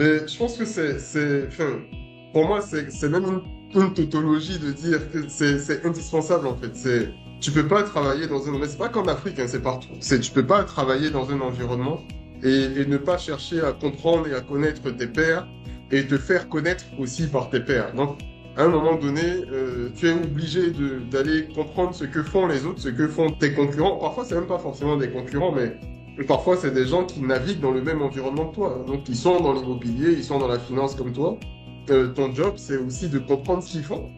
Mais je pense que enfin, pour moi, c'est même une tautologie de dire que c'est indispensable, en fait. Tu peux pas travailler dans un, mais c'est pas qu'en Afrique, hein, c'est partout. Tu peux pas travailler dans un environnement et ne pas chercher à comprendre et à connaître tes pairs et te faire connaître aussi par tes pairs. Donc, à un moment donné, tu es obligé d'aller comprendre ce que font les autres, ce que font tes concurrents. Parfois, c'est même pas forcément des concurrents, mais parfois, c'est des gens qui naviguent dans le même environnement que toi. Donc, ils sont dans l'immobilier, ils sont dans la finance comme toi. Ton job, c'est aussi de comprendre ce qu'ils font.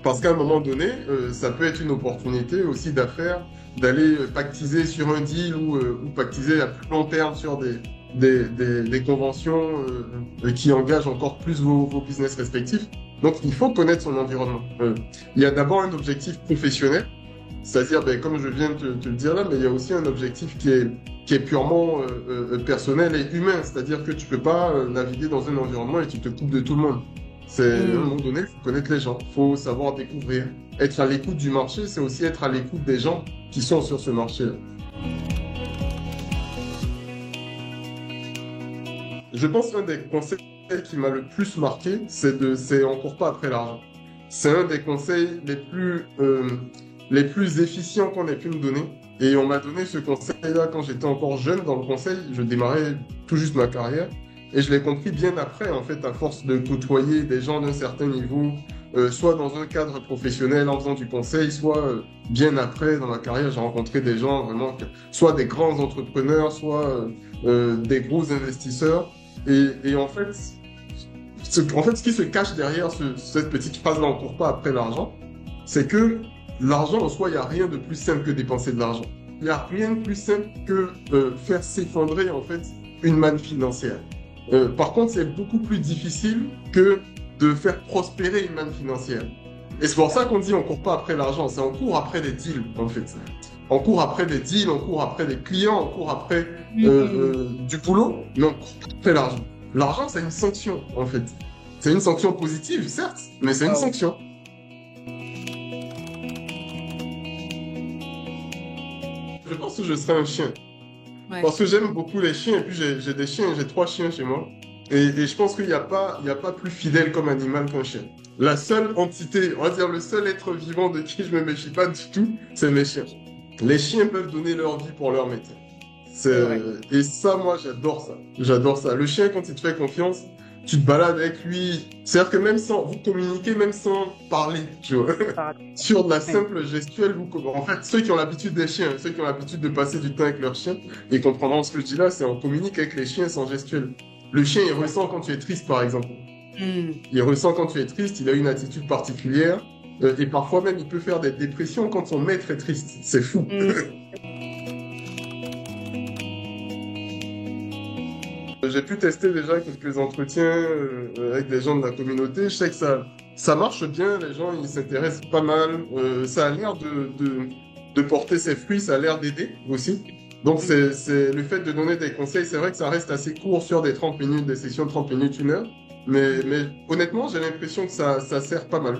Parce qu'à un moment donné, ça peut être une opportunité aussi d'affaires, d'aller pactiser sur un deal ou pactiser à plus long terme sur des conventions qui engagent encore plus vos business respectifs. Donc, il faut connaître son environnement. Il y a d'abord un objectif professionnel, c'est-à-dire, ben, comme je viens de te le dire là, mais il y a aussi un objectif qui est purement personnel et humain, c'est-à-dire que tu peux pas naviguer dans un environnement et tu te coupes de tout le monde. À un moment donné, il faut connaître les gens, il faut savoir découvrir. Être à l'écoute du marché, c'est aussi être à l'écoute des gens qui sont sur ce marché-là. Je pense qu'un des conseils qui m'a le plus marqué, c'est on court pas après l'argent. C'est un des conseils les plus efficients qu'on ait pu me donner. Et on m'a donné ce conseil-là quand j'étais encore jeune dans le conseil. Je démarrais tout juste ma carrière. Et je l'ai compris bien après, en fait, à force de côtoyer des gens d'un certain niveau, soit dans un cadre professionnel en faisant du conseil, soit bien après dans ma carrière, j'ai rencontré des gens vraiment, soit des grands entrepreneurs, soit des gros investisseurs. Et en fait, ce qui se cache derrière cette petite phrase-là, on court pas après l'argent, c'est que l'argent en soi, il n'y a rien de plus simple que dépenser de l'argent. Il n'y a rien de plus simple que faire s'effondrer en fait une manne financière. Par contre, c'est beaucoup plus difficile que de faire prospérer une manne financière. Et c'est pour ça qu'on dit on court pas après l'argent, c'est on court après des deals en fait. On court après des deals, on court après des clients, on court après du boulot, mais on court pas après l'argent. L'argent, c'est une sanction en fait. C'est une sanction positive, certes, mais c'est une sanction. Je pense que je serais un chien. Ouais. Parce que j'aime beaucoup les chiens, et puis j'ai des chiens, j'ai 3 chiens chez moi. Et je pense qu'il n'y a pas plus fidèle comme animal qu'un chien. La seule entité, on va dire le seul être vivant de qui je me méfie pas du tout, c'est mes chiens. Les chiens peuvent donner leur vie pour leur maître. C'est vrai. Et ça, moi, j'adore ça. J'adore ça. Le chien, quand il te fait confiance, tu te balades avec lui. C'est-à-dire que même sans, vous communiquez même sans parler, tu vois. Sur de la Ouais. simple gestuelle, en fait, ceux qui ont l'habitude des chiens, ceux qui ont l'habitude de passer du temps avec leurs chiens, ils comprendront ce que je dis là, c'est on communique avec les chiens sans gestuelle. Le chien, il ressent quand tu es triste, par exemple. Il ressent quand tu es triste, il a une attitude particulière, et parfois même, il peut faire des dépressions quand son maître est triste. C'est fou. J'ai pu tester déjà quelques entretiens avec des gens de la communauté. Je sais que ça marche bien, les gens ils s'intéressent pas mal. Ça a l'air de porter ses fruits, ça a l'air d'aider aussi. Donc c'est le fait de donner des conseils, c'est vrai que ça reste assez court sur des 30 minutes, des sessions de 30 minutes, 1 heure. Mais honnêtement, j'ai l'impression que ça sert pas mal.